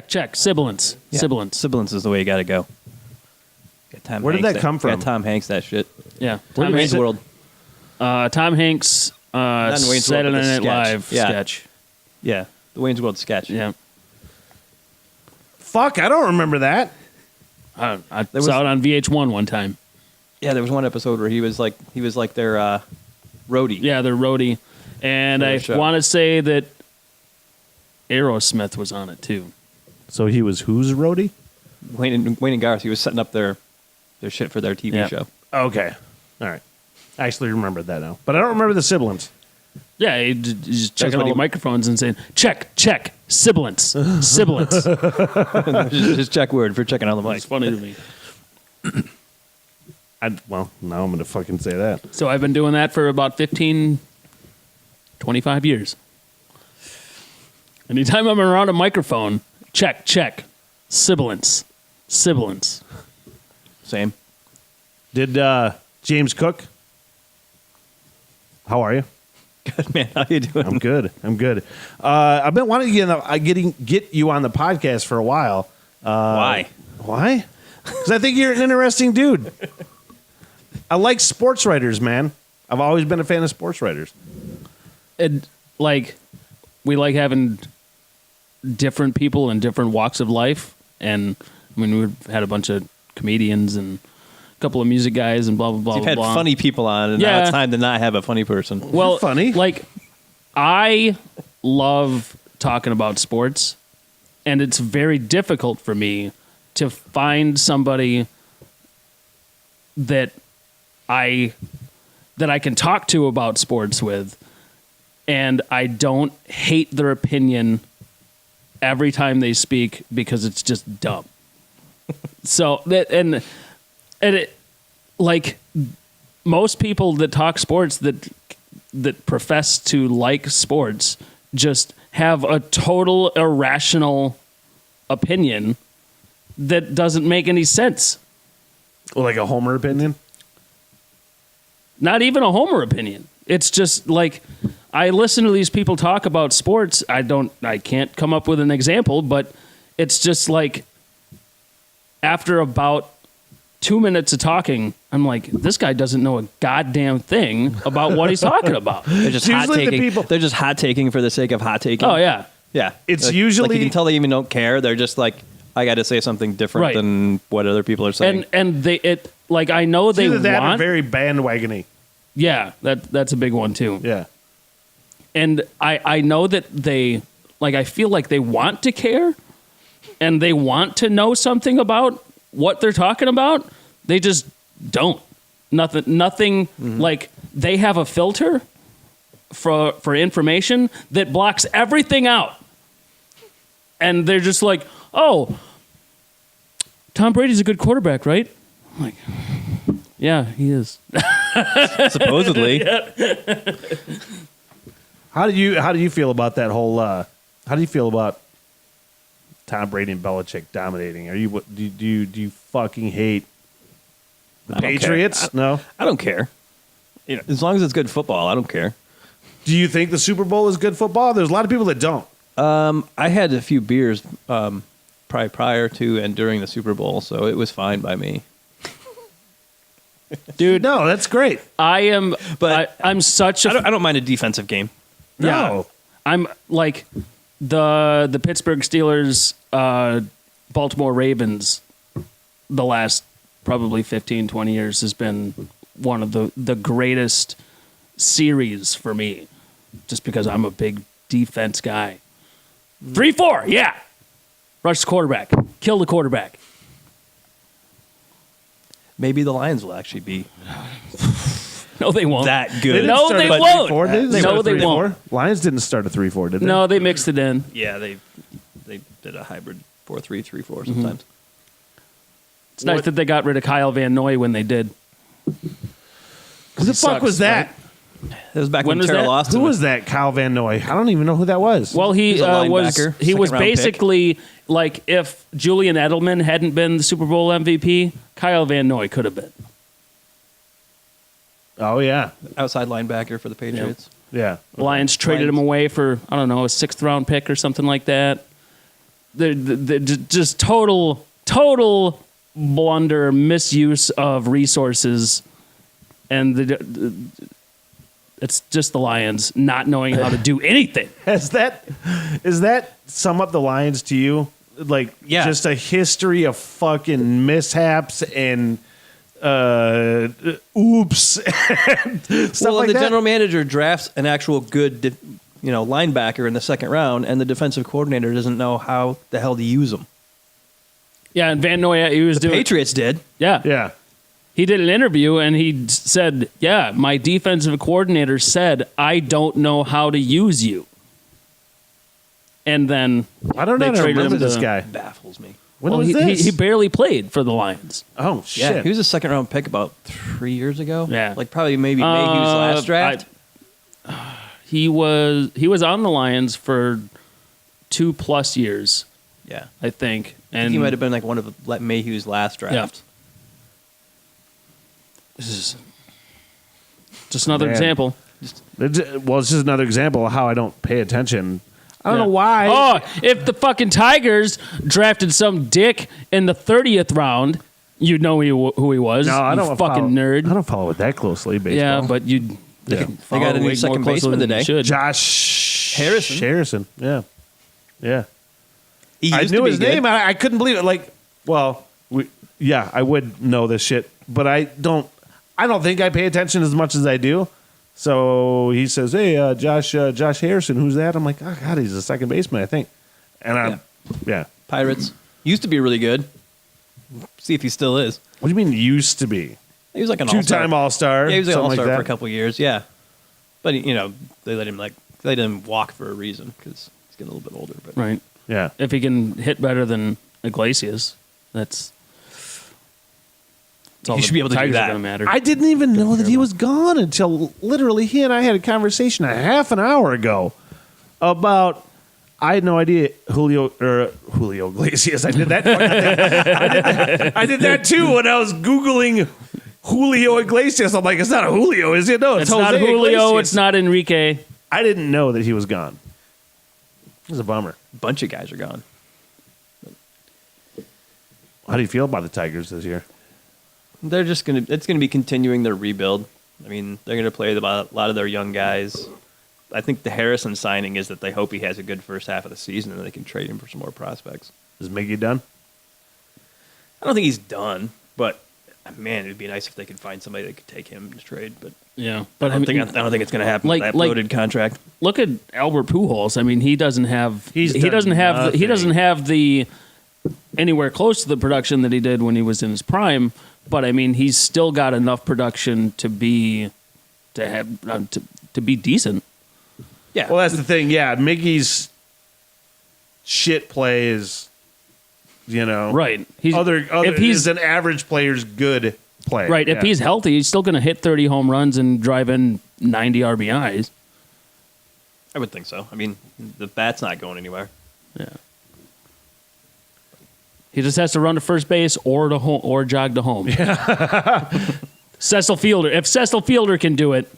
Check. Sibilance. Yeah. Sibilance. Sibilance is the way you got to go. Got Where did that come from? Got Tom Hanks that shit. Yeah. Tom Hanks World. Tom Hanks Saturday Night Live sketch. Yeah, the Wayne's World sketch. Yeah. Fuck, I don't remember that. I saw it on VH1 one time. Yeah, there was one episode where he was like their roadie. Yeah, their roadie. And I want to say that Aerosmith was on it too. So he was whose roadie? Wayne and Garth. He was setting up their shit for their TV show. Okay. All right. I actually remember that now. But I don't remember the sibilance. Yeah, he's just checking all the microphones and saying, check, sibilance. just check word for checking on the mic. It's funny to me. Well, now I'm going to fucking say that. So I've been doing that for about 25 years. Anytime I'm around a microphone, check, sibilance. Same. Did James Cook? How are you? Good, man. How you doing? I'm good. I've been wanting to get you on the podcast for a while. Why? Because I think you're an interesting dude. I like sports writers, man. I've always been a fan of sports writers. And we like having different people in different walks of life. And I mean, we've had a bunch of comedians and a couple of music guys and blah, blah, blah. So you've had funny people on, and now it's time to not have a funny person. Well, you're funny. I love talking about sports, and it's very difficult for me to find somebody that I can talk to about sports with, and I don't hate their opinion every time they speak because it's just dumb. So that and it, most people that talk sports that profess to like sports just have a total irrational opinion that doesn't make any sense. Well, like a Homer opinion? Not even a Homer opinion. It's just I listen to these people talk about sports. I can't come up with an example, but it's just after about 2 minutes of talking, I'm like, this guy doesn't know a goddamn thing about what he's talking about. They're just hot taking. They're just hot taking for the sake of hot taking. Oh yeah. Yeah. It's usually you can tell they even don't care. They're just like, I got to say something different than what other people are saying. And I know they want that or very bandwagony. Yeah, that's a big one too. Yeah. And I know that they I feel like they want to care and they want to know something about what they're talking about. They just don't. Nothing they have a filter for information that blocks everything out. And they're just like, "Oh, Tom Brady's a good quarterback, right?" I'm like, "Yeah, he is." Supposedly. How do you feel about that whole? How do you feel about Tom Brady and Belichick dominating? Do you fucking hate the Patriots? No, I don't care. As long as it's good football, I don't care. Do you think the Super Bowl is good football? There's a lot of people that don't. I had a few beers probably prior to and during the Super Bowl, so it was fine by me. Dude, no, that's great. I'm such a. I don't mind a defensive game. No, I'm like the Pittsburgh Steelers, Baltimore Ravens. The last probably 15, 20 years has been one of the greatest series for me, just because I'm a big defense guy. 3-4, yeah. Rush the quarterback, kill the quarterback. Maybe the Lions will actually be No, they won't. that good. No, they won't. No, they won't. Lions didn't start a 3-4, did they? No, they mixed it in. Yeah, they did a hybrid 4-3, 3-4 sometimes. It's nice that they got rid of Kyle Van Noy when they did. Who the fuck was that? It was back When when was Terrell that? Austin. Who was that? Kyle Van Noy. I don't even know who that was. Well, he He's a was linebacker, he was second-round pick. basically like if Julian Edelman hadn't been the Super Bowl MVP, Kyle Van Noy could have been. Oh yeah, outside linebacker for the Patriots. yeah. The Lions traded him away for, I don't know, a 6th round pick or something like that. they're just total blunder, misuse of resources, and it's just the Lions not knowing how to do anything. Is that sum up the Lions to you? Like, just a history of fucking mishaps and oops and stuff like the that? general manager drafts an actual good, linebacker in the second round, and the defensive coordinator doesn't know how the hell to use them. Yeah, and Van Noy, he was doing. Patriots did. Yeah. Yeah. He did an interview and he said, "Yeah, my defensive coordinator said I don't know how to use you." And then I don't know. they I traded remember him this to- guy. Baffles me. When Well, was this? he barely played for the Lions. Oh shit! Yeah, he was a second round pick about 3 years ago. Yeah. Like probably maybe Mayhew's last draft. He was on the Lions for 2+ years, yeah. I think. And And he might have been like one of Mayhew's last draft. This is just another Man. example. Well, it's just another example of how I don't pay attention. I don't know why. Oh, if the fucking Tigers drafted some dick in the 30th round, you'd know who he was. No, I you don't fucking follow, nerd. I don't follow it that closely. Baseball. Yeah, but you. Yeah. They got a new second baseman today. Josh Harrison. Harrison. Yeah. Yeah. He I used knew to be his good. name. I couldn't believe it. Like, well, I would know this shit, but I don't think I pay attention as much as I do. So he says, "Hey, Josh Harrison, who's that?" I'm like, "Oh God, he's a second baseman, I think." And yeah. Pirates. Used to be really good. See if he still is. What do you mean used to be? He was like an Two-time All-Star. Yeah, he was an something all-star like for a that. couple of years. Yeah, but they let him walk for a reason because he's getting a little bit older. But Right. Yeah. If he can hit better than Iglesias, that's all He the should be able to do Tigers that. are gonna matter. I didn't even know that he was gone until literally he and I had a conversation a half an hour ago about. I had no idea Julio Iglesias. I did that. I did that too when I was Googling Julio Iglesias. I'm like, it's not a Julio, is it? No, it's Jose not Julio. Iglesias. It's not Enrique. I didn't know that he was gone. It was a bummer. a bunch of guys are gone. How do you feel about the Tigers this year? They're just it's gonna be continuing their rebuild. I mean, they're gonna play a lot of their young guys. I think the Harrison signing is that they hope he has a good first half of the season and they can trade him for some more prospects. Is Miggy done? I don't think he's done, but man, it'd be nice if they could find somebody that could take him to trade. But Yeah, I but don't think it's going to happen. like- with that like- loaded contract. look at Albert Pujols. I mean, he doesn't have He's he done doesn't have he nothing. doesn't have the anywhere close to the production that he did when he was in his prime. But I mean, he's still got enough production to be decent. Yeah. Well, that's the thing. Yeah, Miggy's shit play is, Right. He's if he's an average player's good play. right. If Yeah. he's healthy, he's still going to hit 30 home runs and drive in 90 RBIs. I would think so. I mean, the bat's not going anywhere. Yeah. He just has to run to first base or to home or jog to home. Yeah. Cecil Fielder. If Cecil Fielder can do it,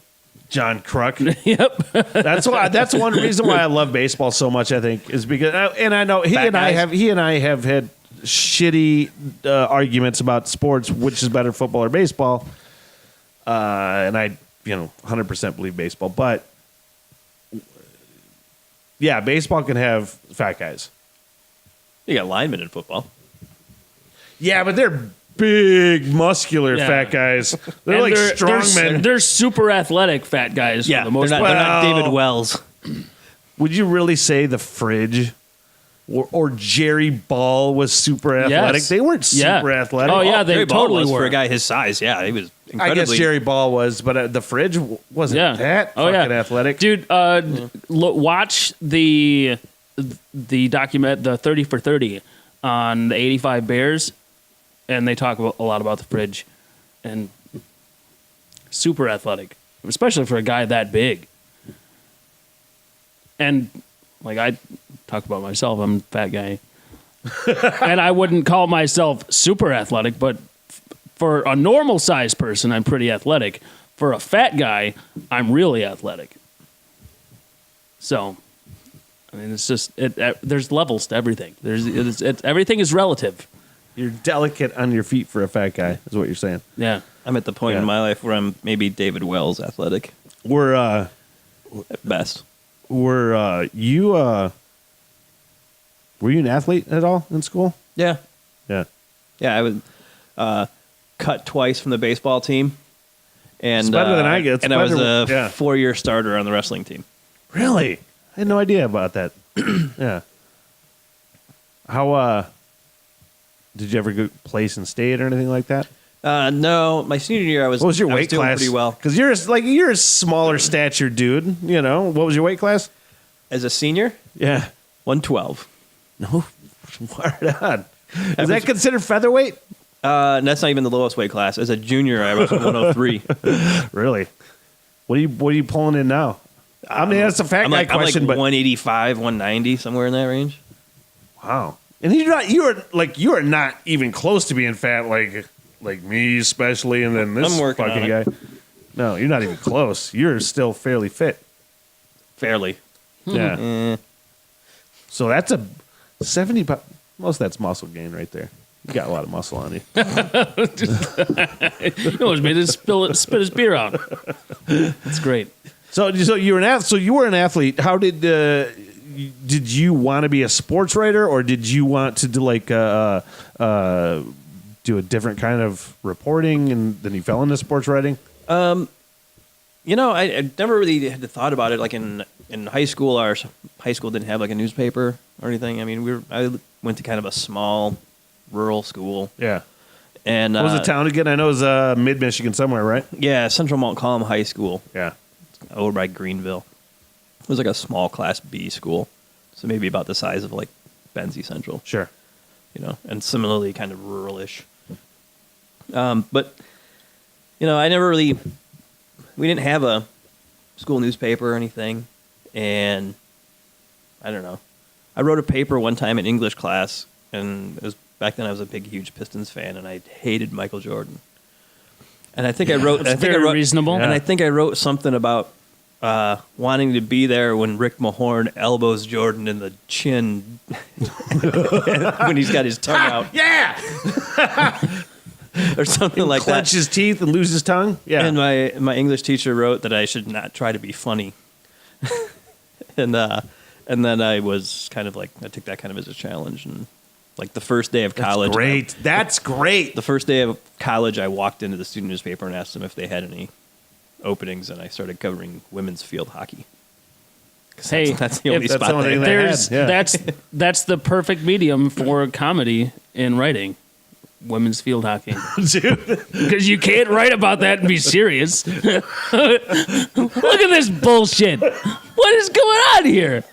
John Kruk. yep. That's one reason why I love baseball so much. I think is because, and I know he Fat and I guys. have had shitty arguments about sports, which is better, football or baseball. And I, 100% believe baseball, but yeah, baseball can have fat guys. You got linemen in football. Yeah, but they're big, muscular Yeah. fat guys. They're And like strongmen. They're super athletic fat guys for the most they're part. not Well- David Wells. Would you really say the Fridge or Jerry Ball was super athletic? Yes. They weren't Yeah. super athletic. Oh, yeah, they Jerry Ball totally was were. for a guy his size. Yeah, he was I incredibly. guess Jerry Ball was, but the Fridge wasn't that fucking athletic. Dude, watch the document, the 30 for 30 on the 85 Bears, and they talk a lot about the Fridge, and super athletic, especially for a guy that big. And like I talk about myself, I'm a fat guy. And I wouldn't call myself super athletic, but for a normal sized person, I'm pretty athletic. For a fat guy, I'm really athletic. So I mean, it's just there's levels to everything. Everything is relative. You're delicate on your feet for a fat guy, is what you're saying. Yeah. I'm at the point in my life where I'm maybe David Wells athletic Were at best. were you an athlete at all in school? Yeah. Yeah. Yeah, I was cut twice from the baseball team. And, It's better than I get. It's and I was better- a yeah. 4-year starter on the wrestling team. Really? I had no idea about that. Yeah. How did you ever go place in state or anything like that? No, my senior year I was. What was your I weight doing class? pretty well. Because you're a smaller stature dude. You know what was your weight class? As a senior, Yeah. 112. No. Right on. Is that considered featherweight? And that's not even the lowest weight class. As a junior, I was 103. Really? What are you pulling in now? I mean, that's a fat I'm guy like, question, I'm like but 185, 190, somewhere in that range. wow. And you are not even close to being fat like me, especially, and then this I'm working fucking on guy. it. No, you're not even close. You're still fairly fit. Fairly. Yeah. Eh. So that's a 70. Most of that's muscle gain right there. You got a lot of muscle on you. He almost made it spit his beer out. That's great. So you were an athlete. How did you want to be a sports writer, or did you want to do do a different kind of reporting, and then you fell into sports writing? You know, I never really had thought about it. Like in high school, our high school didn't have like a newspaper or anything. I mean, I went to kind of a small rural school. Yeah. And What was the town again? I know it was mid Michigan somewhere, right? Yeah, Central Montcalm High School Yeah. over by Greenville. It was like a small Class B school, so maybe about the size of like Benzie Central. Sure. You know, and similarly kind of ruralish. But you know, we didn't have a school newspaper or anything, and I don't know. I wrote a paper one time in English class, and it was back then I was a big, huge Pistons fan, and I hated Michael Jordan. And I think I wrote, That's very reasonable. and I think I wrote something about wanting to be there when Rick Mahorn elbows Jordan in the chin when he's got his tongue out, Yeah. or something like that. Clench his teeth and lose his tongue. Yeah. And my English teacher wrote that I should not try to be funny. and then I was kind of like, I took that kind of as a challenge. And like the first day of college. Great. That's great. The first day of college, I walked into the student newspaper and asked them if they had any openings, and I started covering women's field hockey. Hey, That's the only if spot the only they thing had. they had. Yeah. that's the perfect medium for comedy in writing. Women's field hockey. Dude. Because you can't write about that and be serious. Look at this bullshit. What is going on here?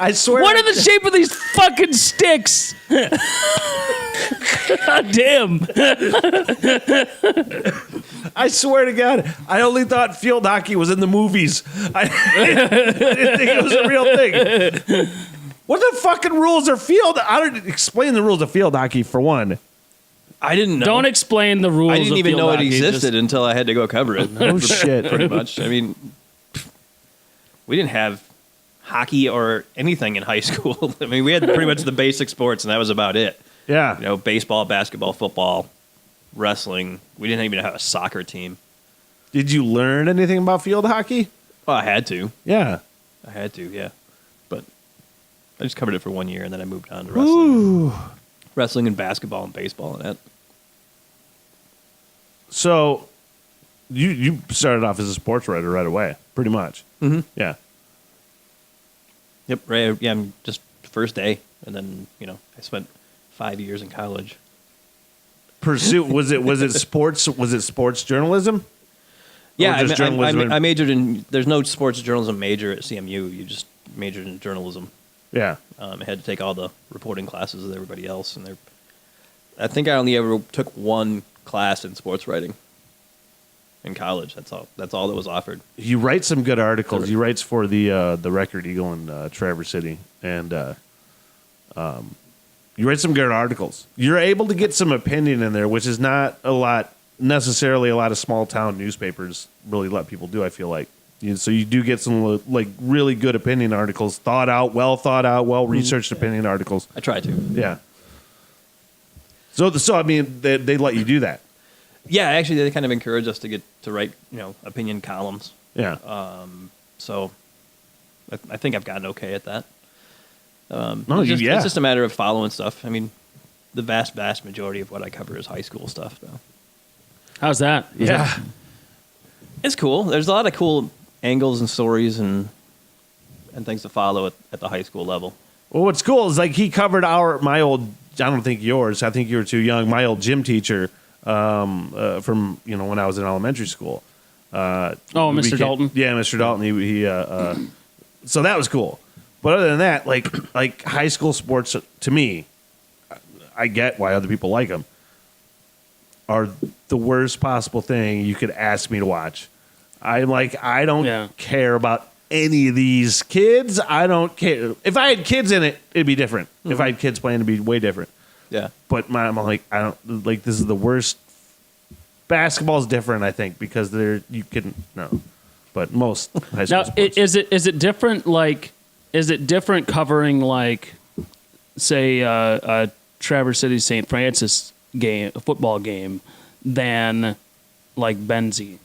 I swear. What are the shape of these fucking sticks? God damn. I swear to God, I only thought field hockey was in the movies. I didn't think it was a real thing. What the fucking rules are field? I don't explain the rules of field hockey for one. I didn't know. Don't explain the rules. I didn't of even field know it hockey, existed until I had to go cover it. Oh shit! Pretty much. I mean, we didn't have hockey or anything in high school. I mean, we had pretty much the basic sports, and that was about it. Yeah. You know, baseball, basketball, football, wrestling. We didn't even have a soccer team. Did you learn anything about field hockey? Well, I had to. Yeah. Yeah. But I just covered it for 1 year, and then I moved on to wrestling. Wrestling and basketball and baseball and that. So, you started off as a sports writer right away, pretty much. Mm-hmm. Yeah. Yep. Right. Yeah. I'm just first day, and then I spent 5 years in college. Pursuit was it sports journalism? Yeah, Or just journalism? I majored in. There's no sports journalism major at CMU. You just majored in journalism. Yeah. I had to take all the reporting classes with everybody else, and I think I only ever took one class in sports writing in college. That's all. That's all that was offered. You write some good articles. You write for the Record Eagle in Traverse City, and you write some good articles. You're able to get some opinion in there, which is not necessarily a lot of small town newspapers really let people do. I feel like. So you do get some like really good opinion articles, thought out, well researched opinion articles. I try to. Yeah. So I mean, they let you do that. Yeah, actually, they kind of encourage us to write, opinion columns. Yeah. So I think I've gotten okay at that. It's It's just a matter of following stuff. I mean, the vast majority of what I cover is high school stuff, though. How's that? Yeah. It's cool. There's a lot of cool angles and stories and things to follow at the high school level. Well, what's cool is like he covered my old. I don't think yours. I think you were too young. My old gym teacher from when I was in elementary school. Mr. Dalton. Yeah, Mr. Dalton. He so that was cool. But other than that, like high school sports to me, I get why other people like them. Are the worst possible thing you could ask me to watch. I don't care about any of these kids. I don't care. If I had kids in it, it'd be different. Mm-hmm. If I had kids playing, it'd be way different. Yeah. But I'm like, I don't like. This is the worst. Basketball's different, I think, because but most high school Now, sports. is it different? Like, is it different covering like, say, a Traverse City St. Francis a football game, than like Benzie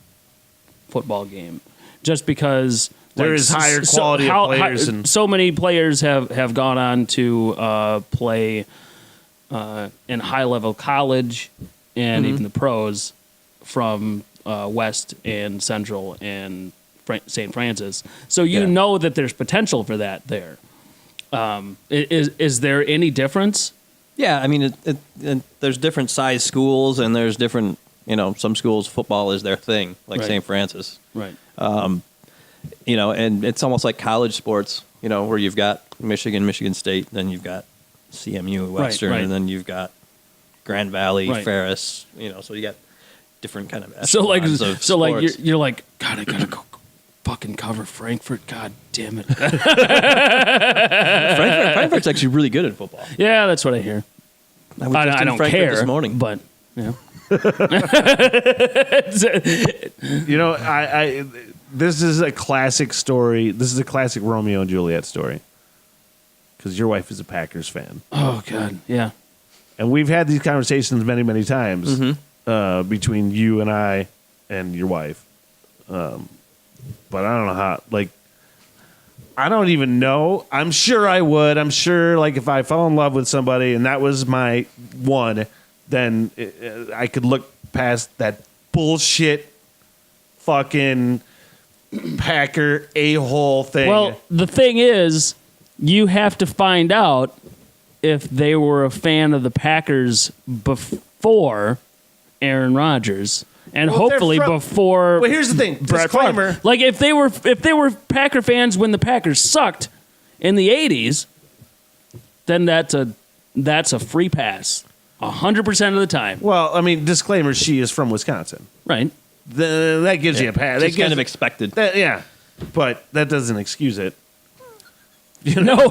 football game? Just because there is higher quality of players, and so many players have gone on to play in high level college and even the pros from West and Central and St. Francis. So you know that there's potential for that there. Is there any difference? Yeah, I mean, there's different size schools, and there's different, some schools football is their thing, like Right. St. Francis. Right. And it's almost like college sports, where you've got Michigan State, then you've got CMU, Western, right. and then you've got Grand Valley, Right. Ferris, so you got different kind of So like, echelons of sports. you're like, God, I gotta go fucking cover Frankfurt. God damn it. Frankfurt's actually really good at football. Yeah, that's what I hear. I was just I in don't Frankfurt care this morning. but yeah. I this is a classic story. This is a classic Romeo and Juliet story. Because your wife is a Packers fan. Oh God, yeah. And we've had these conversations many, many times between you and I and your wife. But I don't know how, I don't even know. I'm sure I would. I'm sure, if I fell in love with somebody and that was my one, then I could look past that bullshit fucking Packer a-hole thing. Well, the thing is, you have to find out if they were a fan of the Packers before Aaron Rodgers. And Well, hopefully they're before. Well, here's the thing. Brett Disclaimer. Favre. Like if they were Packer fans when the Packers sucked in the '80s, then that's a free pass, 100% of the time. Well, I mean, disclaimer, she is from Wisconsin. Right. That gives you a pass. It's kind of expected. Yeah. But that doesn't excuse it. No,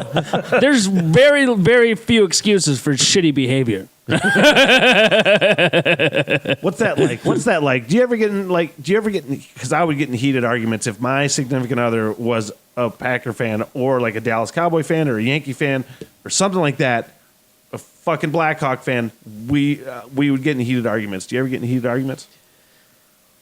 there's very, very few excuses for shitty behavior. What's that like? Do you ever get because I would get in heated arguments if my significant other was a Packer fan or like a Dallas Cowboy fan or a Yankee fan or something like that, a fucking Blackhawk fan, we would get in heated arguments. Do you ever get in heated arguments?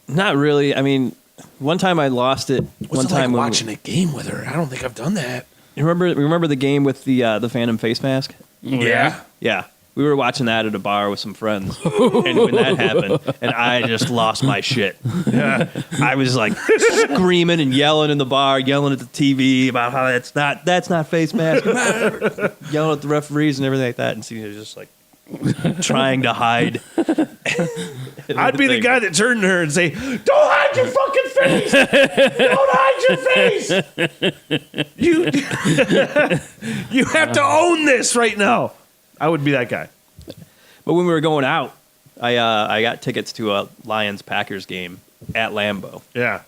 Not really. I mean, one time I lost it. What's it like watching a game with her? I don't think I've done that. You remember the game with the Phantom face mask? Yeah. Yeah. We were watching that at a bar with some friends, and when that happened, and I just lost my shit. Yeah. I was like screaming and yelling in the bar, yelling at the TV about how that's not face mask, yelling at the referees and everything like that, and Cena was just like trying to hide. I'd be the guy that turned to her and say, "Don't hide your fucking face! Don't hide your face! You have to own this right now." I would be that guy. But when we were going out, I got tickets to a Lions-Packers game at Lambeau. Yeah.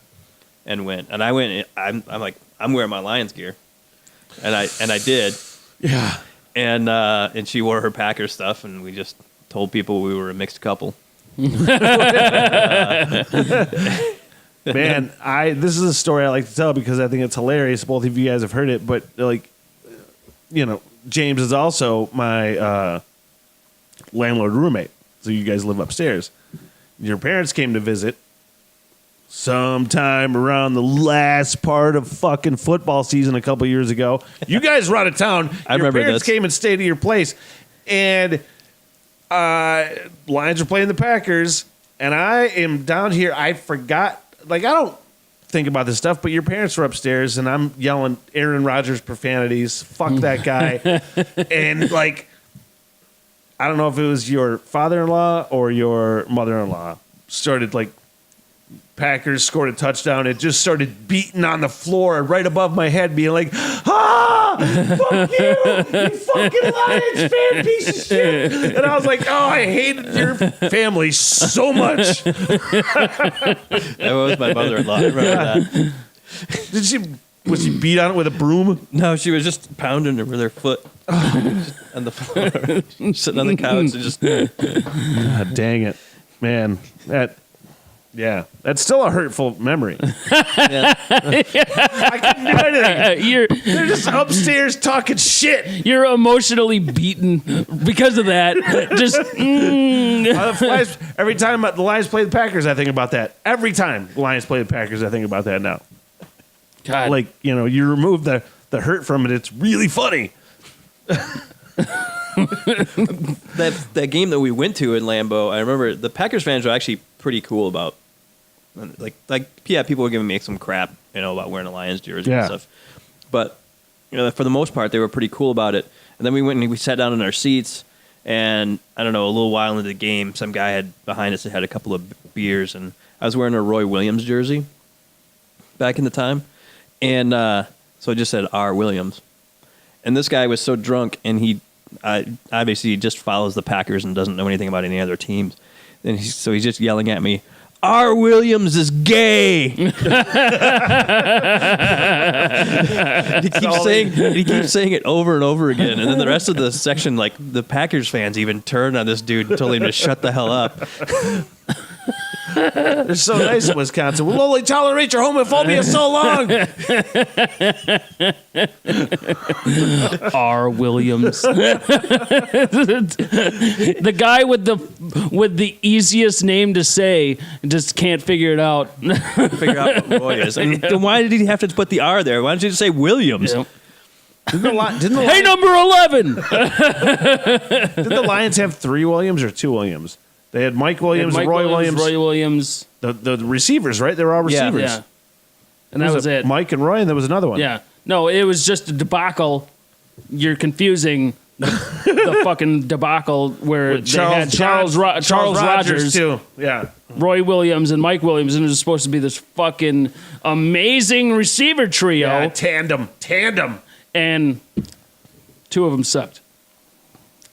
And went. And I went. I'm like, I'm wearing my Lions gear, and I did. Yeah. And she wore her Packers stuff, and we just told people we were a mixed couple. Man, this is a story I like to tell because I think it's hilarious. Both of you guys have heard it, but like, James is also my landlord roommate. So you guys live upstairs. Your parents came to visit sometime around the last part of fucking football season a couple years ago. You guys were out of town. I remember Your parents this. came and stayed at your place, and Lions were playing the Packers, and I am down here. I forgot. Like, I don't think about this stuff, but your parents were upstairs, and I'm yelling Aaron Rodgers profanities. Fuck that guy. And like, I don't know if it was your father-in-law or your mother-in-law started like, Packers scored a touchdown. It just started beating on the floor right above my head, being like, fuck you fucking Lions fan, piece of shit. And I was like, oh, I hated your family so much. That was my mother-in-law. I remember that. Was she beat on it with a broom? No, she was just pounding her with her foot on the floor, sitting on the couch and just. God dang it, man. That's still a hurtful memory. Yeah. I couldn't do anything. They're just upstairs talking shit. You're emotionally beaten because of that. Just Every time the Lions play the Packers, I think about that. Every time the Lions play the Packers, I think about that now. God. Like, you remove the hurt from it, it's really funny. that game that we went to in Lambeau, I remember the Packers fans were actually pretty cool about, people were giving me some crap, about wearing a Lions jersey and stuff. But, for the most part, they were pretty cool about it. And then we went and we sat down in our seats, and I don't know, a little while into the game, some guy behind us had a couple of beers, and I was wearing a Roy Williams jersey back in the time. And so it just said R. Williams. And this guy was so drunk, and he obviously just follows the Packers and doesn't know anything about any other teams. And so he's just yelling at me, R. Williams is gay. He keeps saying it over and over again. And then the rest of the section, like the Packers fans even turned on this dude and told him to shut the hell up. They're so nice in Wisconsin. We'll only tolerate your homophobia so long. R. Williams. The guy with the easiest name to say just can't figure it out. Figure out what Roy is. And then why did he have to put the R there? Why don't you just say Williams? Yep. Hey, number 11. Did the Lions have 3 Williams or 2 Williams? They had Mike Williams, Roy Williams. The receivers, right? They were all receivers. Yeah. And that was it. Mike and Roy, and there was another one. Yeah. No, it was just a debacle. You're confusing the fucking debacle where they had Charles Rodgers too. Yeah. Roy Williams and Mike Williams, and it was supposed to be this fucking amazing receiver trio. Yeah, tandem. And 2 of them sucked.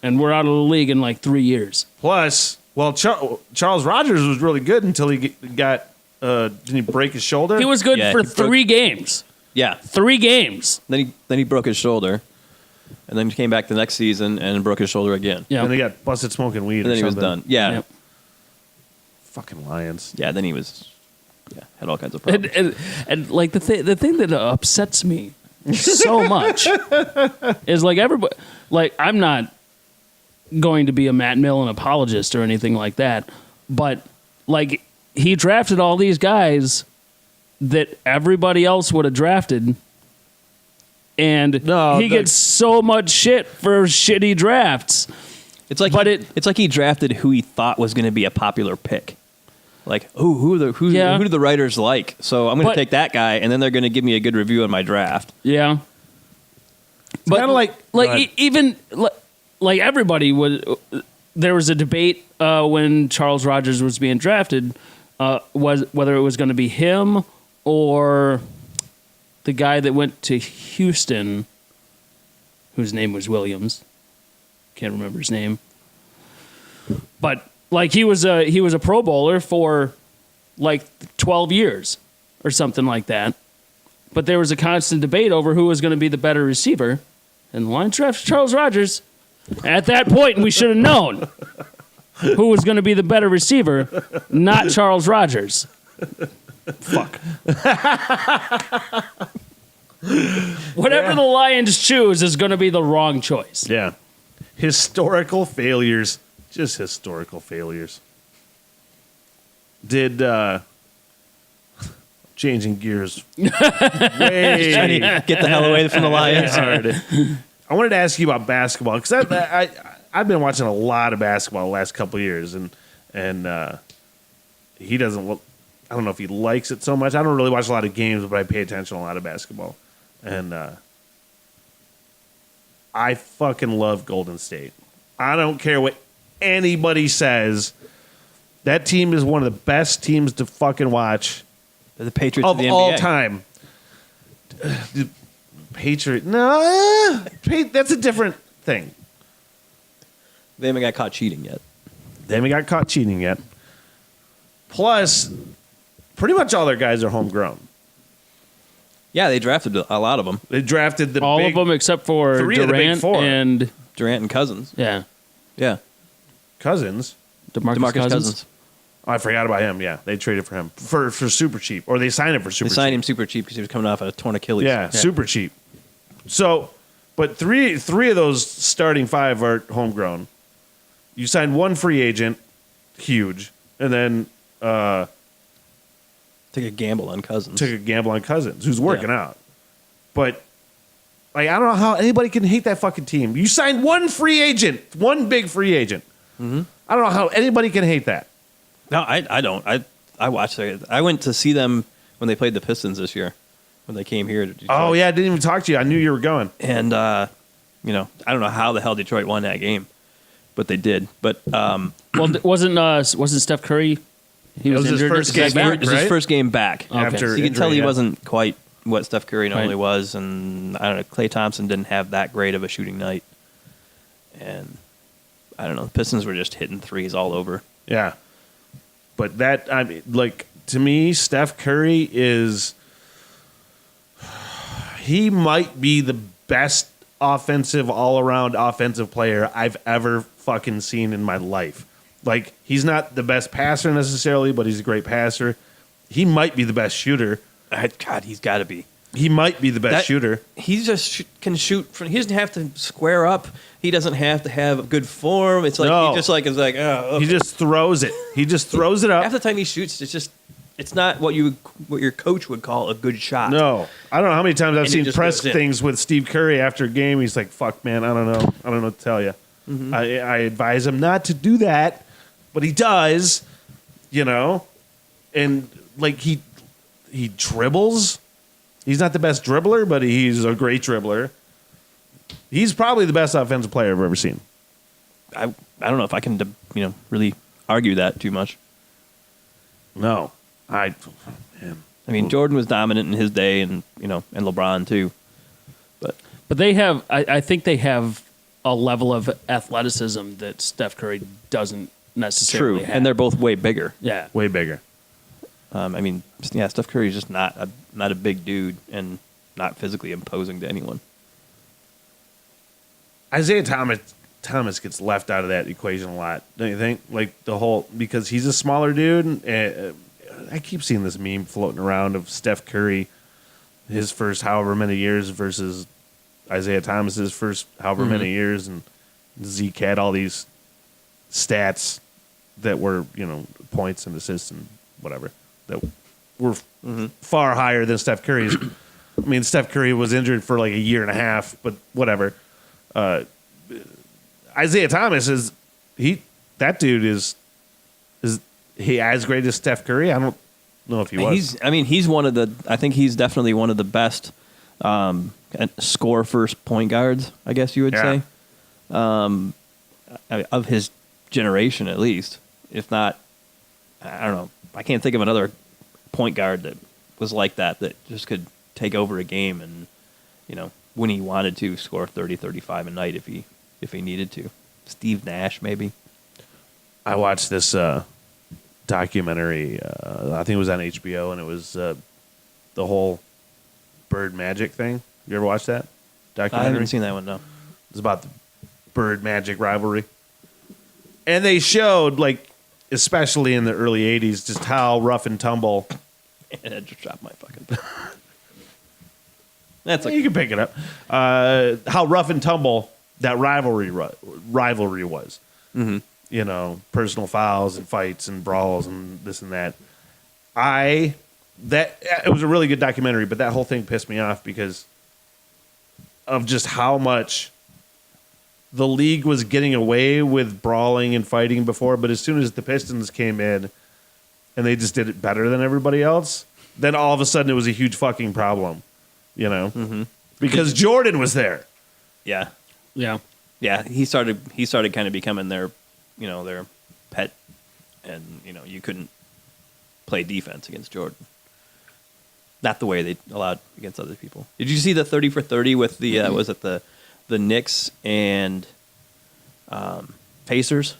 And we're out of the league in like 3 years. Plus, Charles Rodgers was really good until he got, didn't he break his shoulder? He was good for 3 games. Yeah. 3 games. Then he broke his shoulder. And then he came back the next season and broke his shoulder again. Yeah. And they got busted smoking weed And then or he was something. done. Yeah. Yep. Fucking Lions. Yeah, then he was, had all kinds of problems. And like the thing that upsets me so much is like everybody, like I'm not going to be a Matt Millen apologist or anything like that, but like he drafted all these guys that everybody else would have drafted, and he gets so much shit for shitty drafts. It's like it's like he drafted who he thought was going to be a popular pick. Like, who do the writers like? So I'm going to take that guy, and then they're going to give me a good review on my draft. Yeah, but kind of like even like everybody was. There was a debate when Charles Rodgers was being drafted, was whether it was going to be him or the guy that went to Houston, whose name was Williams. Can't remember his name, but like he was a Pro Bowler for like 12 years or something like that. But there was a constant debate over who was going to be the better receiver, and the Lions drafted Charles Rodgers. At that point, we should have known who was going to be the better receiver, not Charles Rodgers. Fuck. Whatever the Lions choose is going to be the wrong choice. Yeah. Historical failures. Just historical failures. Did changing gears way Get the hell away from the Lions. hard. I wanted to ask you about basketball because I've been watching a lot of basketball the last couple of years, and he doesn't look. I don't know if he likes it so much. I don't really watch a lot of games, but I pay attention to a lot of basketball, and I fucking love Golden State. I don't care what anybody says. That team is one of the best teams to fucking watch. They're the Patriots Of of the all NBA. time. The Patriot. No. That's a different thing. They haven't got caught cheating yet. They haven't got caught cheating yet. Plus, pretty much all their guys are homegrown. Yeah, they drafted a lot of them. They drafted the All big, of them except for three of the big Durant four. and Durant and Cousins. yeah, Yeah. Cousins. DeMarcus Cousins. Oh, I forgot about him. Yeah, they traded for him for super cheap, or they signed him for super They signed cheap. him super cheap because he was coming off a torn Achilles. Yeah, super cheap. So, but three of those starting five are homegrown. You signed one free agent, huge, and then Take a gamble on Cousins. took a gamble on Cousins, who's working out. But like, I don't know how anybody can hate that fucking team. You signed one free agent, one big free agent. Mm-hmm. I don't know how anybody can hate that. No, I don't. I watched it. I went to see them when they played the Pistons this year, when they came here to Detroit. Oh yeah, I didn't even talk to you. I knew you were going. And, I don't know how the hell Detroit won that game, but they did. But Well, wasn't Steph Curry? He was was his injured. first Is he game back? back, it was his right? first game back. Okay. After So you can tell injury, he yeah. wasn't quite what Steph Curry normally Right. was, and I don't know. Klay Thompson didn't have that great of a shooting night, and I don't know. The Pistons were just hitting threes all over. Yeah. But that, I mean, like, to me, Steph Curry he might be the best all-around offensive player I've ever fucking seen in my life. Like, he's not the best passer necessarily, but he's a great passer. He might be the best shooter. God, he's got to be. He might be the best shooter. He just can shoot from. He doesn't have to square up. He doesn't have to have a good form. It's like No. he just like is like. Oh, He just throws it. He just throws it half up. the time he shoots, it's not what your coach would call a good shot. No. I don't know how many times I've And he seen just press goes in. things with Steve Curry after a game. He's like, fuck, man, I don't know. I don't know what to tell you. Mm-hmm. I advise him not to do that, but he does, and like he dribbles. He's not the best dribbler, but he's a great dribbler. He's probably the best offensive player I've ever seen. I don't know if I can really argue that too much. No. Man. I mean, Jordan was dominant in his day, and and LeBron too. But But I think they have a level of athleticism that Steph Curry doesn't necessarily true, have. and they're both way bigger. yeah. Way bigger. I mean, yeah, Steph Curry is just not a big dude and not physically imposing to anyone. Isaiah Thomas gets left out of that equation a lot, don't you think? Like because he's a smaller dude. I keep seeing this meme floating around of Steph Curry, his first however many years versus Isaiah Thomas's first however many years, and Zeke had all these stats that were points and assists and whatever that were far higher than Steph Curry's. I mean, Steph Curry was injured for like a year and a half, but whatever. Isaiah Thomas is he as great as Steph Curry? I don't know if he was. He's one of the. I think he's definitely one of the best score first point guards. I guess you would Yeah. say, of his generation at least. If not, I don't know. I can't think of another point guard that was like that just could take over a game and when he wanted to score 30, 35 a night if he needed to. Steve Nash maybe. I watched this documentary. I think it was on HBO, and it was the whole Bird Magic thing. You ever watch that I documentary? haven't seen that one. No. It's about the Bird Magic rivalry, and they showed, like, especially in the early '80s, just how rough and tumble And I just dropped my fucking pen. That's You like, can pick it up. How rough and tumble that rivalry was. mm-hmm. You know, personal fouls and fights and brawls and this and that. It was a really good documentary, but that whole thing pissed me off because of just how much the league was getting away with brawling and fighting before. But as soon as the Pistons came in and they just did it better than everybody else, then all of a sudden it was a huge fucking problem. You know, because Jordan was there. yeah. Yeah. Yeah, he started kind of becoming their pet, and you couldn't play defense against Jordan. Not the way they allowed against other people. Did you see the 30 for 30 with the was it the Knicks and Pacers?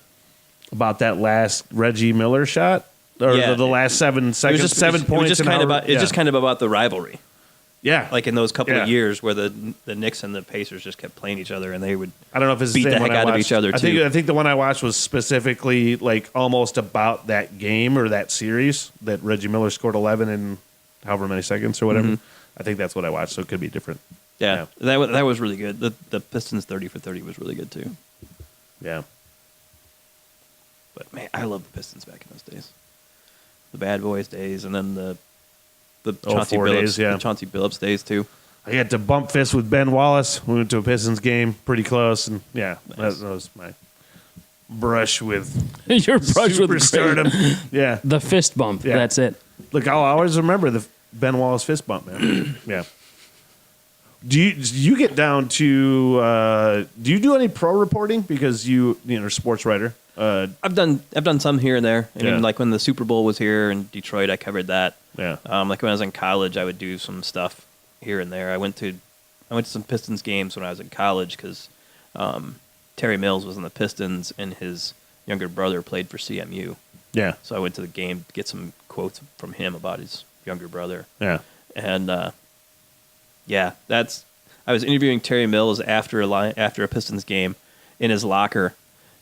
About that last Reggie Miller shot, or Yeah. the last 7 seconds, 7 points. It was just kind of about the rivalry. Yeah, Like in those couple Yeah. of years where the Knicks and the Pacers just kept playing each other, and they would I don't know if it's beat the the same heck one I out of watched. each other, I too. think the one I watched was specifically like almost about that game or that series that Reggie Miller scored 11 in however many seconds or whatever. I think that's what I watched, so it could be different. Yeah, that was really good. The Pistons 30 for 30 was really good too. Yeah. But man, I love the Pistons back in those days, the Bad Boys days, and then the Chauncey 04 Billups, days, yeah. the Chauncey Billups days too. I got to bump fists with Ben Wallace. We went to a Pistons game, pretty close, and Nice. that was my brush with Your brush with superstardom. Yeah. the fist bump. Yeah. That's it. Look, I'll always remember the Ben Wallace fist bump, man. Yeah. Do you get down to? Do you do any pro reporting because you're a sports writer? I've done some here and there. I Yeah. mean, like when the Super Bowl was here in Detroit, I covered that. Yeah. Like when I was in college, I would do some stuff here and there. I went to some Pistons games when I was in college because Terry Mills was in the Pistons and his younger brother played for CMU. Yeah. So I went to the game to get some quotes from him about his younger brother. Yeah. And I was interviewing Terry Mills after a Pistons game in his locker.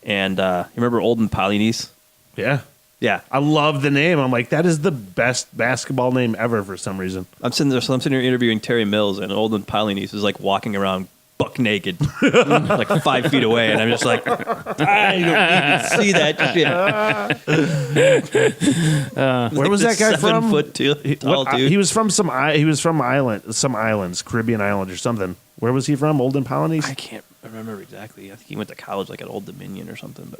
And you remember Olden Polynice? Yeah. Yeah. I love the name. I'm like, that is the best basketball name ever for some reason. I'm sitting there interviewing Terry Mills, and Olden Polynice is like walking around buck naked, like 5 feet away, and I'm just like, I don't even see that shit. Where was that guy from? 7 foot tall dude. He was from some islands, Caribbean island or something. Where was he from? Olden Polynice? I can't remember exactly. I think he went to college like at Old Dominion or something.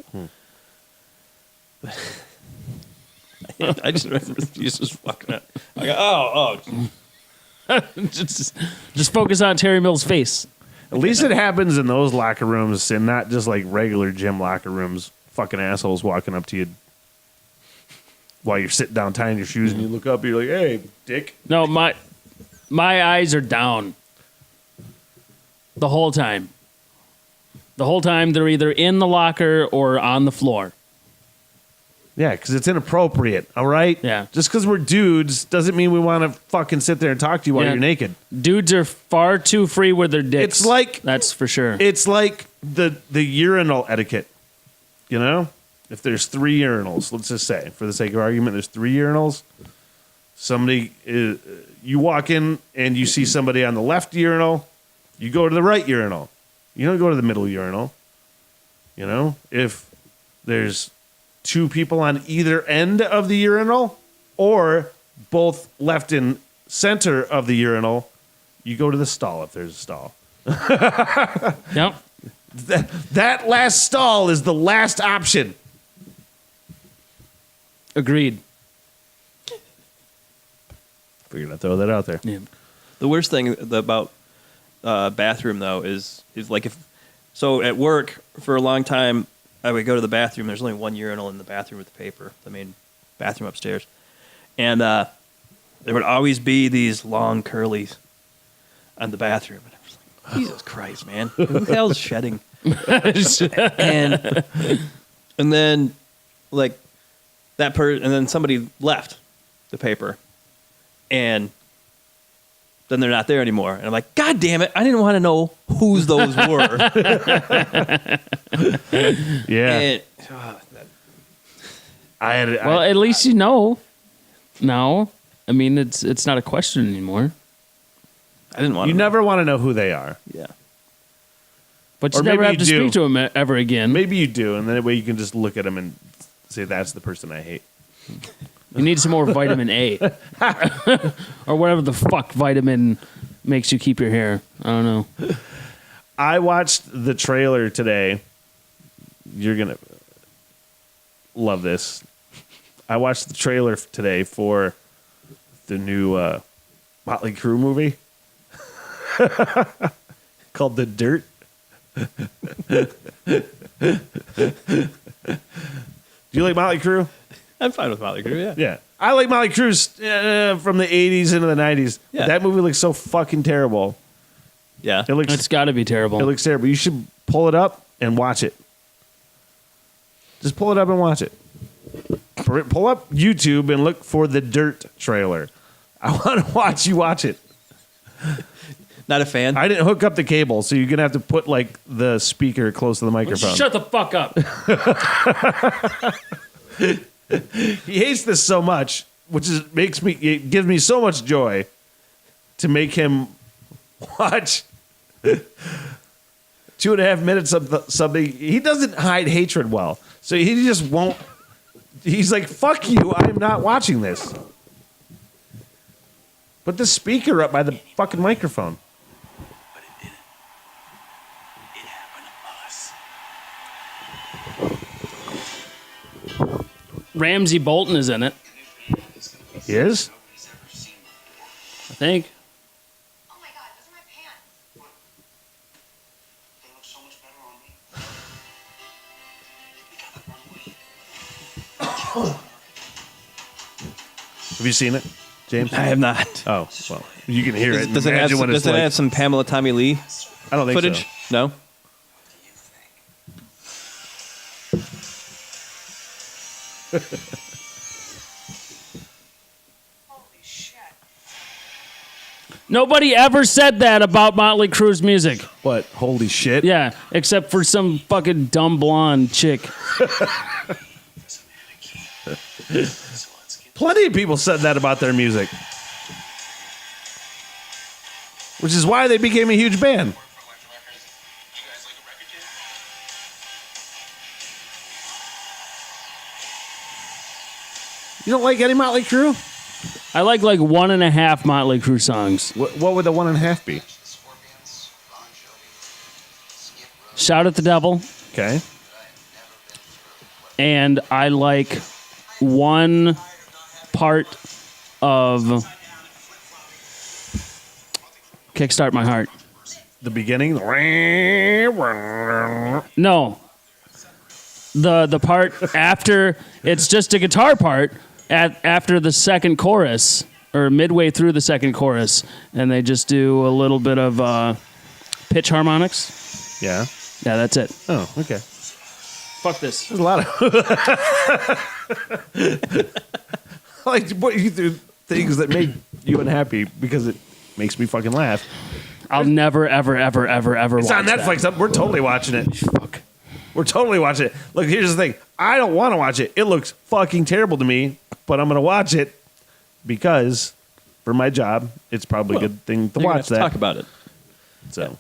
But I just remember he was just walking out. I go, just focus on Terry Mills' face. At least it happens in those locker rooms and not just like regular gym locker rooms. Fucking assholes walking up to you while you're sitting down tying your shoes and you look up and you're like, hey, dick. No, my eyes are down the whole time. The whole time they're either in the locker or on the floor. Yeah, because it's inappropriate, all right? Yeah. Just because we're dudes doesn't mean we want to fucking sit there and talk to you while Yeah. you're naked. Dudes are far too free with their dicks. It's like- that's for sure. It's like the urinal etiquette, you know? If there's 3 urinals, let's just say, for the sake of argument, there's 3 urinals. Somebody, you walk in and you see somebody on the left urinal, you go to the right urinal. You don't go to the middle urinal. You know? If there's 2 people on either end of the urinal or both left and center of the urinal, you go to the stall if there's a stall. Yep. That last stall is the last option. Agreed. Figured I'd throw that out there. Yeah. The worst thing about bathroom though is like so at work for a long time I would go to the bathroom. There's only one urinal in the bathroom with the paper, the main bathroom upstairs, and there would always be these long curlies on the bathroom. And I was like, Jesus Christ, man, who the hell's shedding? and then like and then somebody left the paper, and then they're not there anymore. And I'm like, God damn it, I didn't want to know whose those were. Yeah. And, I had Well, at least you know. No. I mean, it's not a question anymore. I didn't want You to. never want to know who they are. Yeah. But you Or never maybe have you to do. speak to him ever again. Maybe you do, and then that way you can just look at them and say, that's the person I hate. You need some more vitamin A. Or whatever the fuck vitamin makes you keep your hair. I don't know. I watched the trailer today. You're going to love this. I watched the trailer today for the new Motley Crue movie called The Dirt. Do you like Motley Crue? I'm fine with Motley Crue, yeah. Yeah. I like Motley Crue's from the 80s into the 90s. Yeah. That movie looks so fucking terrible. Yeah. It looks It's got to be terrible. It looks terrible. You should pull it up and watch it. Just pull it up and watch it. Pull up YouTube and look for the Dirt trailer. I want to watch you watch it. Not a fan? I didn't hook up the cable, so you're going to have to put like the speaker close to the microphone. Shut the fuck up. He hates this so much, which is it gives me so much joy to make him watch 2.5 minutes of something. He doesn't hide hatred well, so he just won't. He's like, "Fuck you! I'm not watching this." Put the speaker up by the fucking microphone. But it didn't. It happened to us. Ramsey Bolton is in it, He is? Nobody's ever seen before. I think. Oh my god, those are my pants. They look so much better on me. We gotta run away. Have you seen it, James? I have not. Oh, well, you can hear it. Does it have, Imagine what does it's it like. have some Pamela Tommy Lee I don't think footage? so. No? What do you think? Holy shit. Nobody ever said that about Motley Crue's music. What? Holy shit! Yeah, except for some fucking dumb blonde chick. Doesn't have a key. So let's get Plenty of people said that about their music, which is why they became a huge band. for Electra Records. You guys like a record deal? You don't like any Motley Crue? I like 1.5 Motley Crue songs. What would the 1.5 be? The Scorpions, Bon Jovi, Skid Row. Shout at the Devil. Okay. And I like one part of Kickstart My Heart. The beginning. No. The part after, it's just a guitar part after the second chorus, or midway through the second chorus, and they just do a little bit of pitch harmonics. Yeah. Yeah, that's it. Oh, okay. Fuck this. There's a lot of I like to put you through things that make you unhappy because it makes me fucking laugh. I'll never, ever, ever, ever, ever It's watch on Netflix. that. We're totally watching it. Fuck. We're totally watching it. Look, here's the thing. I don't want to watch it. It looks fucking terrible to me, but I'm going to watch it because for my job, it's probably a good thing to You're gonna watch have to that. talk about it. So,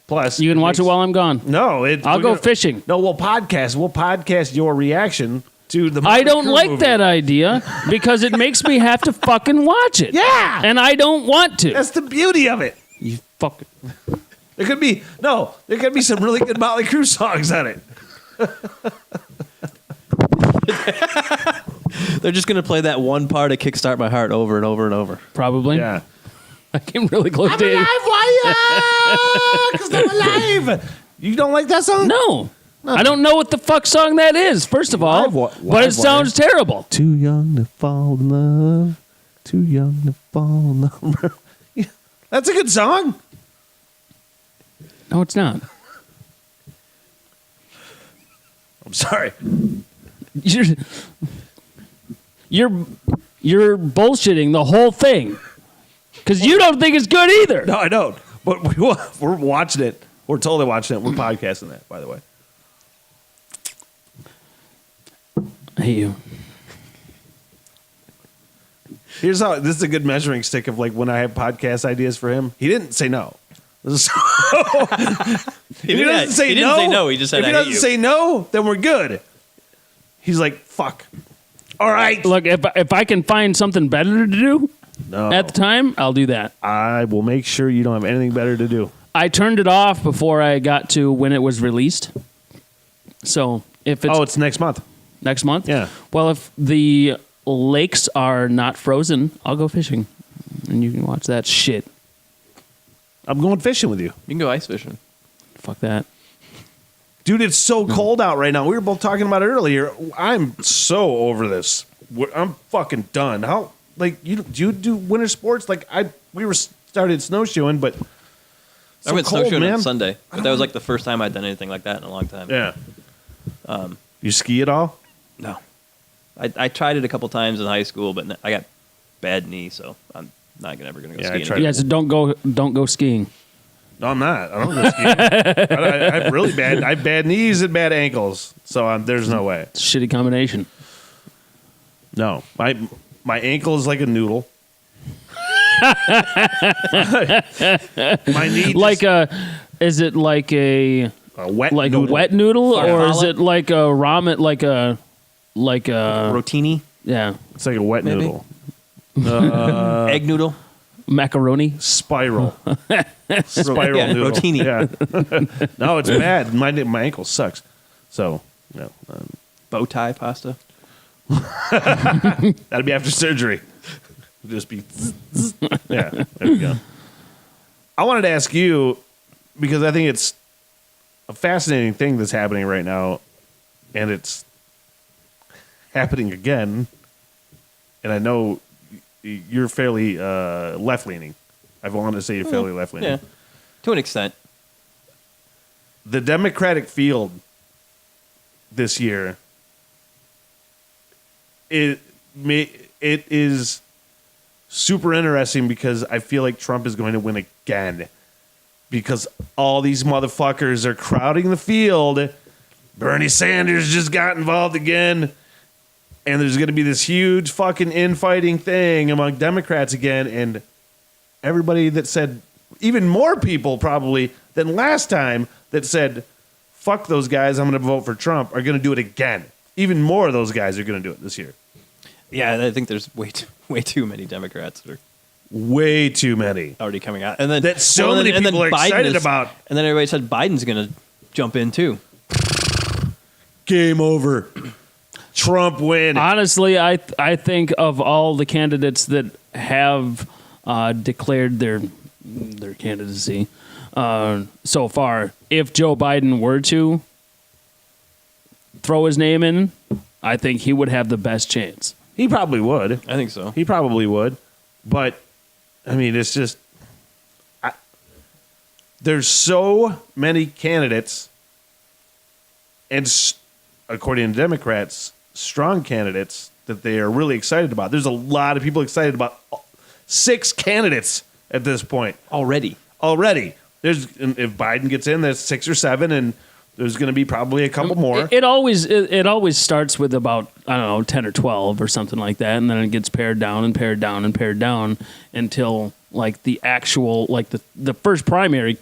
plus, You can watch it while I'm gone. No, I'll go fishing. No, we'll podcast. We'll podcast your reaction to the. I don't Motley Crue like movie. that idea because it makes me have to fucking watch it. Yeah, And I don't want to. that's the beauty of it. You fucking. There could be some really good Motley Crue songs on it. They're just going to play that one part of Kickstart My Heart over and over and over. Probably. Yeah. I came really close to it. why? Because I'm alive. You don't like that song? No. I don't know what the fuck song that is, first of all. But Live it sounds terrible. Too young to fall in love. Too young to fall in love. Yeah, that's a good song. No, it's not. I'm sorry. You're bullshitting the whole thing because you don't think it's good either. No, I don't. But we're watching it. We're totally watching it. We're podcasting that, by the way. I hate you. Here's how. This is a good measuring stick of like when I have podcast ideas for him. He didn't say no. So, He didn't say no. He just said, if he "I hate doesn't you." say no, then we're good. He's like, fuck. All right. Look, if I can find something better to do No. at the time, I'll do that. I will make sure you don't have anything better to do. I turned it off before I got to when it was released. So if it's It's next month. next month, Yeah. Well, if the lakes are not frozen, I'll go fishing, and you can watch that shit. I'm going fishing with you. You can go ice fishing. Fuck that. Dude, it's so cold out right now. We were both talking about it earlier. I'm so over this. I'm fucking done. How, like, do you do winter sports? Like, we started snowshoeing, but I went cold, snowshoeing man. on Sunday, but that was like the first time I'd done anything like that in a long time. Yeah. You ski at all? No, I tried it a couple times in high school, but I got bad knee, so I'm not ever gonna go Yeah, I skiing. tried again. Yeah, so don't go skiing. No, I'm not. I don't go skiing. I have really bad. I have bad knees and bad ankles, so there's no way. It's a shitty combination. No, my ankle is like a noodle. My knee Like is it like a wet like noodle. a wet noodle, Like a or is challah? it like a ramen, like a Rotini, yeah, It's like a wet Maybe. noodle. egg noodle, macaroni? Spiral. Spiral yeah, noodle. rotini. Yeah. No, it's bad. My ankle sucks. So, no. bow tie pasta. That'd be after surgery. It'd just be. Yeah, there we go. I wanted to ask you, because I think it's a fascinating thing that's happening right now, and it's happening again. And I know you're fairly left-leaning. I wanted to say you're fairly left-leaning. Yeah, to an extent. The Democratic field this year, it is super interesting because I feel like Trump is going to win again because all these motherfuckers are crowding the field. Bernie Sanders just got involved again, and there's going to be this huge fucking infighting thing among Democrats again, and everybody that said, even more people probably than last time that said, fuck those guys, I'm going to vote for Trump, are going to do it again. Even more of those guys are going to do it this year. Yeah, I think there's way too many Democrats that are Way too many. already coming out, and then That so many people are excited about. And then everybody said Biden's going to jump in too. Game over. Trump win. Honestly, I think of all the candidates that have declared their candidacy so far, if Joe Biden were to throw his name in, I think he would have the best chance. He probably would. I think so. He probably would. But, I mean, it's just. There's so many candidates, and according to Democrats, strong candidates that they are really excited about. There's a lot of people excited about 6 candidates at this point Already. There's, if Biden gets in, there's 6 or 7, and there's going to be probably a couple more. It always starts with about, I don't know, 10 or 12 or something like that, and then it gets pared down and pared down and pared down until like the actual, like the first primary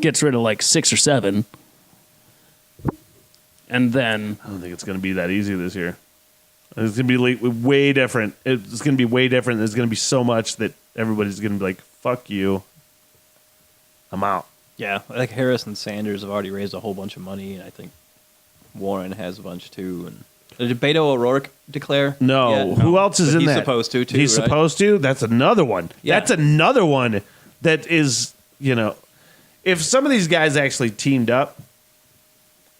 gets rid of like 6 or 7. And then I don't think it's going to be that easy this year. It's going to be way different. It's going to be way different. There's going to be so much that everybody's going to be like, fuck you. I'm out. Yeah, like Harris and Sanders have already raised a whole bunch of money, and I think Warren has a bunch too. And did Beto O'Rourke declare? No. yet? Who else is But in he's that? supposed to, too, He's right? supposed to? That's another one. Yeah. That's another one that is, if some of these guys actually teamed up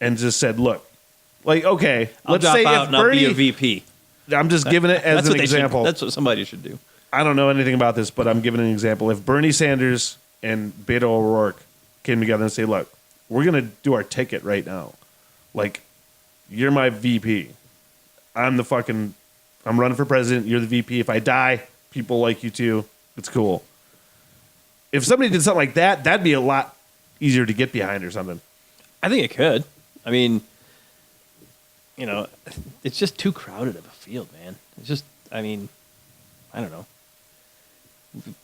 and just said, look, like, okay, I'll let's drop say out if and I'll Bernie, be a VP. I'm just giving it as That's an what they should- example. That's what somebody should do. I don't know anything about this, but I'm giving an example. If Bernie Sanders and Beto O'Rourke came together and say, look, we're going to do our ticket right now. Like, you're my VP. I'm running for president. You're the VP. If I die, people like you too. It's cool. If somebody did something like that, that'd be a lot easier to get behind or something. I think it could. I mean, it's just too crowded of a field, man. It's just, I don't know.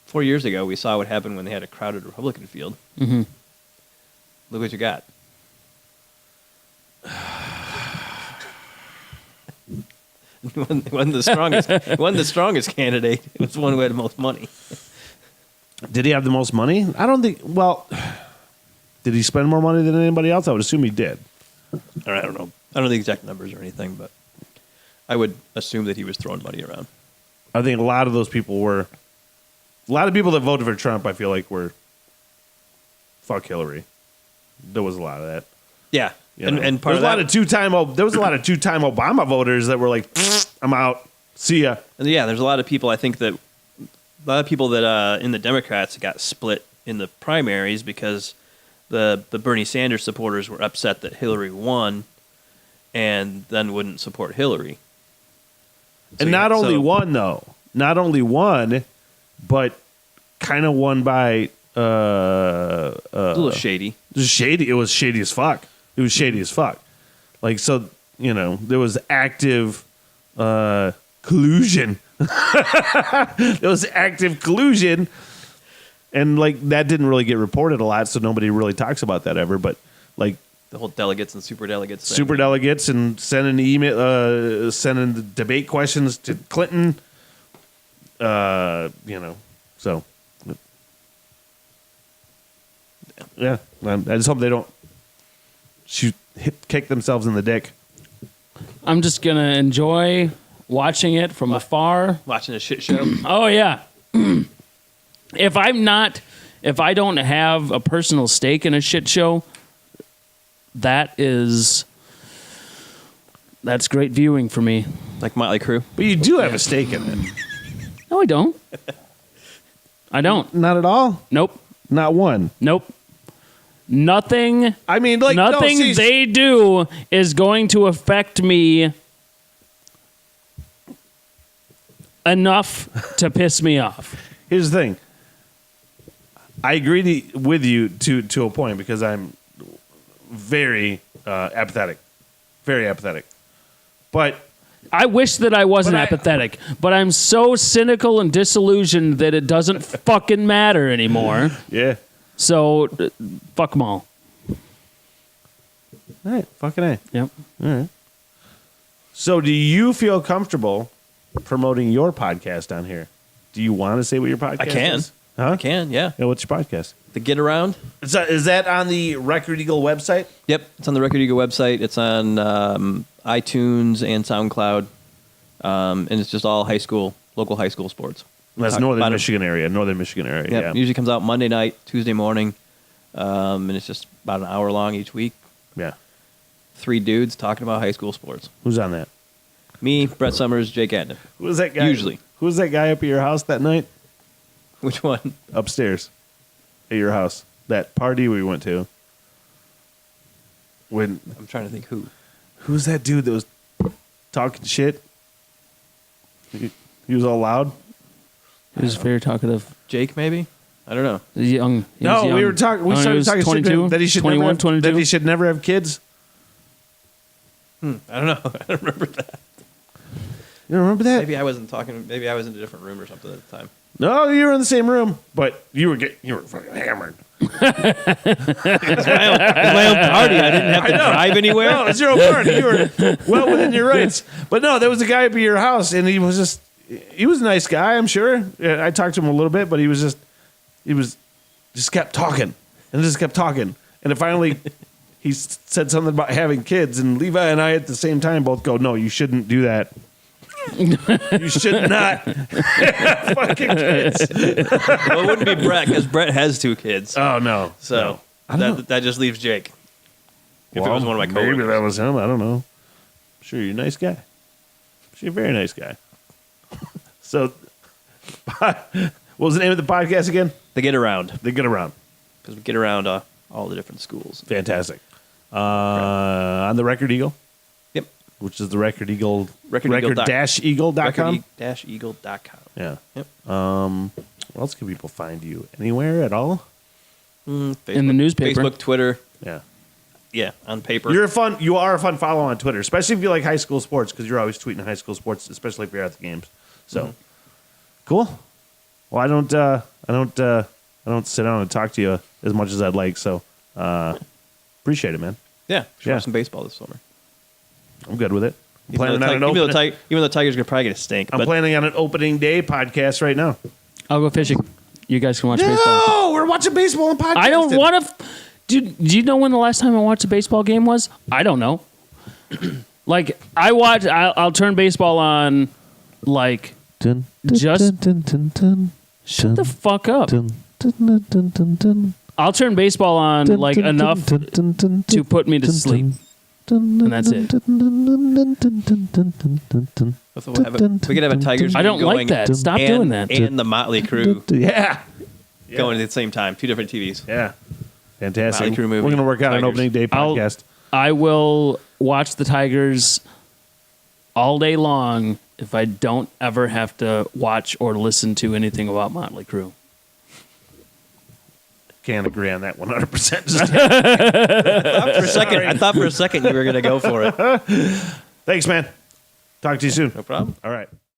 4 years ago, we saw what happened when they had a crowded Republican field. Mm-hmm. Look what you got. It wasn't the strongest. It wasn't the strongest candidate. It was the one who had the most money. Did he have the most money? I don't think. Well, did he spend more money than anybody else? I would assume he did. I don't know. I don't know the exact numbers or anything, but I would assume that he was throwing money around. I think a lot of those people were. A lot of people that voted for Trump, I feel like, were fuck Hillary. There was a lot of that. Yeah, You and, know? and part there was of that, there was a lot of two-time Obama voters that were like, I'm out. See ya. and yeah, there's a lot of people. I think that a lot of people that in the Democrats got split in the primaries because the Bernie Sanders supporters were upset that Hillary won, and then wouldn't support Hillary. And not only one, though. Not only one, but kind of won by a little shady. shady. It was shady as fuck. It was shady as fuck. Like, so, you know, there was active collusion. There was active collusion. And, like, that didn't really get reported a lot, so nobody really talks about that ever. But, like, The whole delegates and super delegates thing. super delegates and sending email, sending the debate questions to Clinton. You know, so yeah. I just hope they don't kick themselves in the dick. I'm just gonna enjoy watching it from afar. Watching a shit show. Oh yeah. If I don't have a personal stake in a shit show, that's great viewing for me. Like Motley Crue. But you do have a stake in it. No, I don't. I don't. Not at all. Nope. Not one. Nope. Nothing. I mean, like Nothing no, see, they do is going to affect me enough to piss me off. Here's the thing. I agree with you to a point because I'm very apathetic. Very apathetic. But I wish that I wasn't But I- apathetic, but I'm so cynical and disillusioned that it doesn't fucking matter anymore. yeah. So, fuck them all. All right. Fucking A. Yep. All right. So do you feel comfortable promoting your podcast down here? Do you want to say what your podcast I can. is? Huh? I can, yeah. Yeah, what's your podcast? The Get Around. Is that on the Record Eagle website? Yep, it's on the Record Eagle website. It's on iTunes and SoundCloud, and it's just all local high school sports. That's Talk northern about it. Michigan area. Yep, Yeah. usually comes out Monday night, Tuesday morning, and it's just about an hour long each week. Yeah. 3 dudes talking about high school sports. Who's on that? Me, Brett Summers, Jake Adnan. Who was that guy? Usually. Who was that guy up at your house that night? Which one? Upstairs at your house. That party we went to. When I'm trying to think who. who's that dude that was talking shit? He was all loud. He was very talkative. Jake, maybe? I don't know. He was young. He No, was young. we were talking. We Oh, he started was talking 22, shit that he should 21, never have, 22. that he should never have kids. I don't know. I don't remember that. You don't remember that? Maybe I wasn't talking. Maybe I was in a different room or something at the time. No, you were in the same room, but you were fucking hammered. It was my own party. I didn't have to drive anywhere. No, it's your own party. You were well within your rights. But no, there was a guy up at your house, and he was a nice guy, I'm sure. Yeah, I talked to him a little bit, but he just kept talking and just kept talking. And then finally, he said something about having kids, and Levi and I at the same time both go, no, you shouldn't do that. You should not have fucking kids. Well, it wouldn't be Brett because Brett has 2 kids. Oh, no. So No. that just leaves Jake. If it was one of my coworkers. Maybe that was him. I don't know. I'm sure you're a nice guy. I'm sure you're a very nice guy. So, what was the name of the podcast again? They get around They Get Around. because we get around all the different schools. Fantastic. On the Record Eagle, Yep. which is the Record Eagle, Record-eagle.com. record-eagle.com. Record-eagle.com. Yeah. Yep. Where else can people find you? Anywhere at all? Facebook, In the newspaper. Facebook, Twitter. Yeah. Yeah, on paper. You are a fun follow on Twitter, especially if you like high school sports, because you're always tweeting high school sports, especially if you're at the games. So, Cool. Well, I don't sit down and talk to you as much as I'd like. So appreciate it, man. Yeah, should Yeah. watch some baseball this summer. I'm good with it. I'm Even planning on an though opening. the Tigers are gonna probably get a stink. I'm but planning on an opening day podcast right now. I'll go fishing. You guys can watch baseball. No, we're watching baseball and podcast. I don't want to. Do you know when the last time I watched a baseball game was? I don't know. Like I'll turn baseball on. Like just shut the fuck up. I'll turn baseball on like enough to put me to sleep, and that's it. We could have a Tigers. I don't game like going that. Stop and- doing that. And the Motley Crue Yeah. going at the same time. 2 different TVs. Yeah. Fantastic. Motley Crue movie. We're going to work out an Tigers. opening day podcast. I will watch the Tigers all day long if I don't ever have to watch or listen to anything about Motley Crue. Can't agree on that 100%. Just I thought for a second you were going to go for it. Thanks, man. Talk to you soon. No problem. All right.